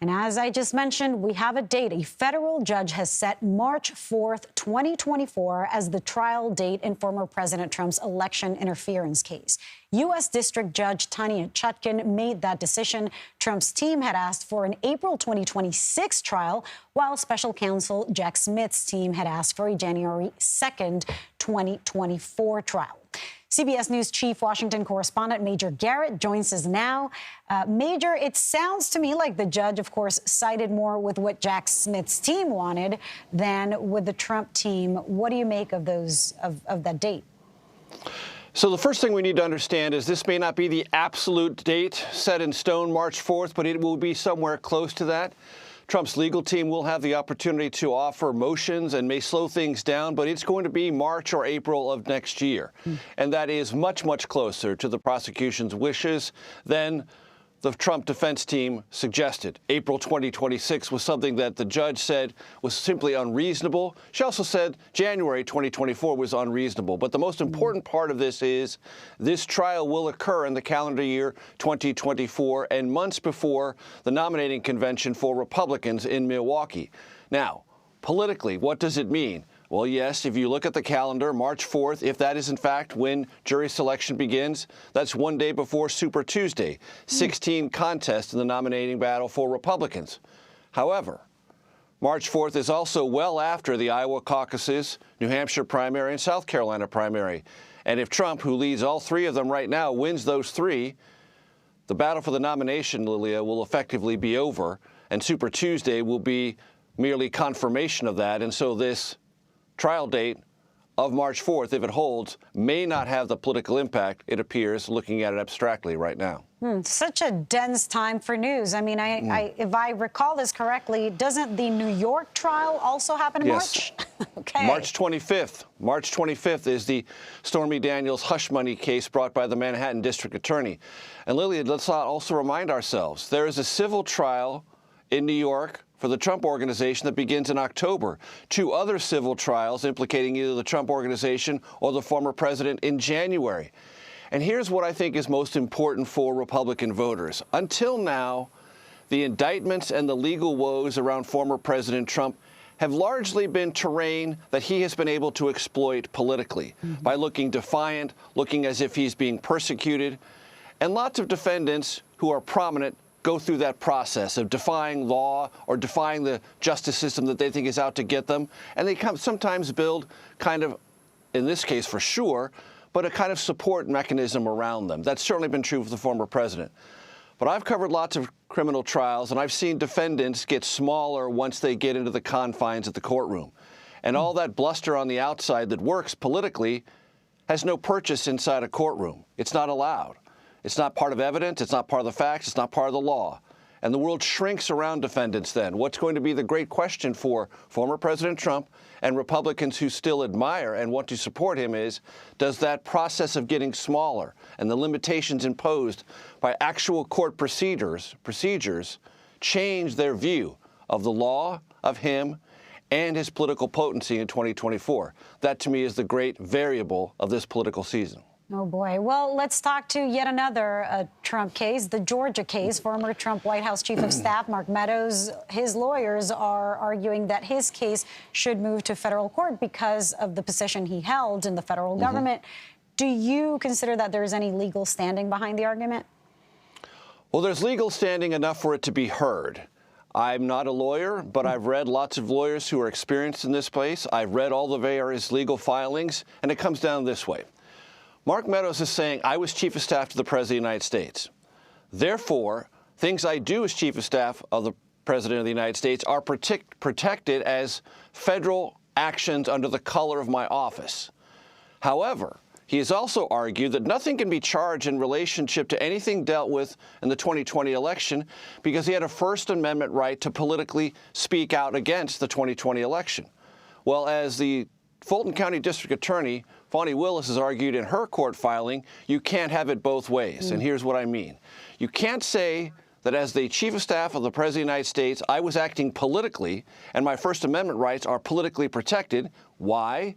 And as I just mentioned, we have a date. A federal judge has set March 4th, 2024 as the trial date in former President Trump's election interference case. U.S. District Judge Tanya Chutkan made that decision. Trump's team had asked for an April 2026 trial, while special counsel Jack Smith's team had asked for a January 2nd, 2024 trial. CBS News chief Washington correspondent Major Garrett joins us now. Major, it sounds to me like the judge, of course, sided more with what Jack Smith's team wanted than with the Trump team. What do you make of that date? So the first thing we need to understand is this may not be the absolute date set in stone, March 4th, but it will be somewhere close to that. Trump's legal team will have the opportunity to offer motions and may slow things down, but it's going to be March or April of next year. And that is much, much closer to the prosecution's wishes than the Trump defense team suggested. April 2026 was something that the judge said was simply unreasonable. She also said January 2024 was unreasonable. But the most important part of this is this trial will occur in the calendar year 2024 and months before the nominating convention for Republicans in Milwaukee. Now, politically, what does it mean? Well, yes, if you look at the calendar, March 4th, if that is in fact when jury selection begins, that's one day before Super Tuesday, 16 contests in the nominating battle for Republicans. However, March 4th is also well after the Iowa caucuses, New Hampshire primary, and South Carolina primary. And if Trump, who leads all three of them right now, wins those three, the battle for the nomination, Lilia, will effectively be over, and Super Tuesday will be merely confirmation of that. And so this trial date of March 4th, if it holds, may not have the political impact it appears looking at it abstractly right now. Such a dense time for news. I mean, if I recall this correctly, doesn't the New York trial also happen in March? Okay. March 25th. March 25th is the Stormy Daniels hush money case brought by the Manhattan District Attorney. And Lily, let's also remind ourselves, there is a civil trial in New York for the Trump Organization that begins in October. Two other civil trials implicating either the Trump Organization or the former president in January. And here's what I think is most important for Republican voters. Until now, the indictments and the legal woes around former President Trump have largely been terrain that he has been able to exploit politically by looking defiant, looking as if he's being persecuted. And lots of defendants who are prominent go through that process of defying law or defying the justice system that they think is out to get them. And they sometimes build kind of, in this case for sure, but a kind of support mechanism around them. That's certainly been true for the former president. But I've covered lots of criminal trials, and I've seen defendants get smaller once they get into the confines of the courtroom. And all that bluster on the outside that works politically has no purchase inside a courtroom. It's not allowed. It's not part of evidence. It's not part of the facts. It's not part of the law. And the world shrinks around defendants then. What's going to be the great question for former President Trump and Republicans who still admire and want to support him is, does that process of getting smaller and the limitations imposed by actual court procedures change their view of the law, of him, and his political potency in 2024? That, to me, is the great variable of this political season. Oh, boy. Well, let's talk to yet another Trump case, the Georgia case. Former Trump White House Chief of Staff Mark Meadows, his lawyers are arguing that his case should move to federal court because of the position he held in the federal government. Do you consider that there is any legal standing behind the argument? Well, there's legal standing enough for it to be heard. I'm not a lawyer, but I've read lots of lawyers who are experienced in this place. I've read all the various legal filings, and it comes down this way. Mark Meadows is saying, I was Chief of Staff to the President of the United States. Therefore, things I do as Chief of Staff of the President of the United States are protected as federal actions under the color of my office. However, he has also argued that nothing can be charged in relationship to anything dealt with in the 2020 election because he had a First Amendment right to politically speak out against the 2020 election. Well, as the Fulton County District Attorney Fani Willis has argued in her court filing, you can't have it both ways. And here's what I mean. You can't say that as the Chief of Staff of the President of the United States, I was acting politically and my First Amendment rights are politically protected. Why?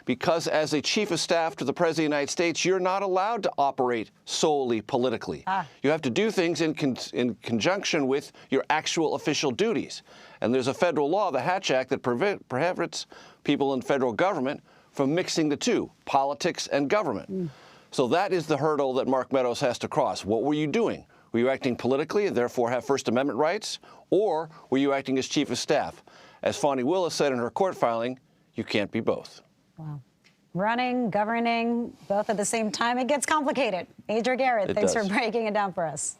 because as a chief of staff to the President of the United States, you're not allowed to operate solely politically. You have to do things in conjunction with your actual official duties. And there's a federal law, the Hatch Act, that prohibits people in federal government from mixing the two, politics and government. So that is the hurdle that Mark Meadows has to cross. What were you doing? Were you acting politically and therefore have First Amendment rights? Or were you acting as chief of staff? As Fani Willis said in her court filing, you can't be both. Wow. Running, governing, both at the same time, it gets complicated. Major Garrett, thanks for breaking it down for us.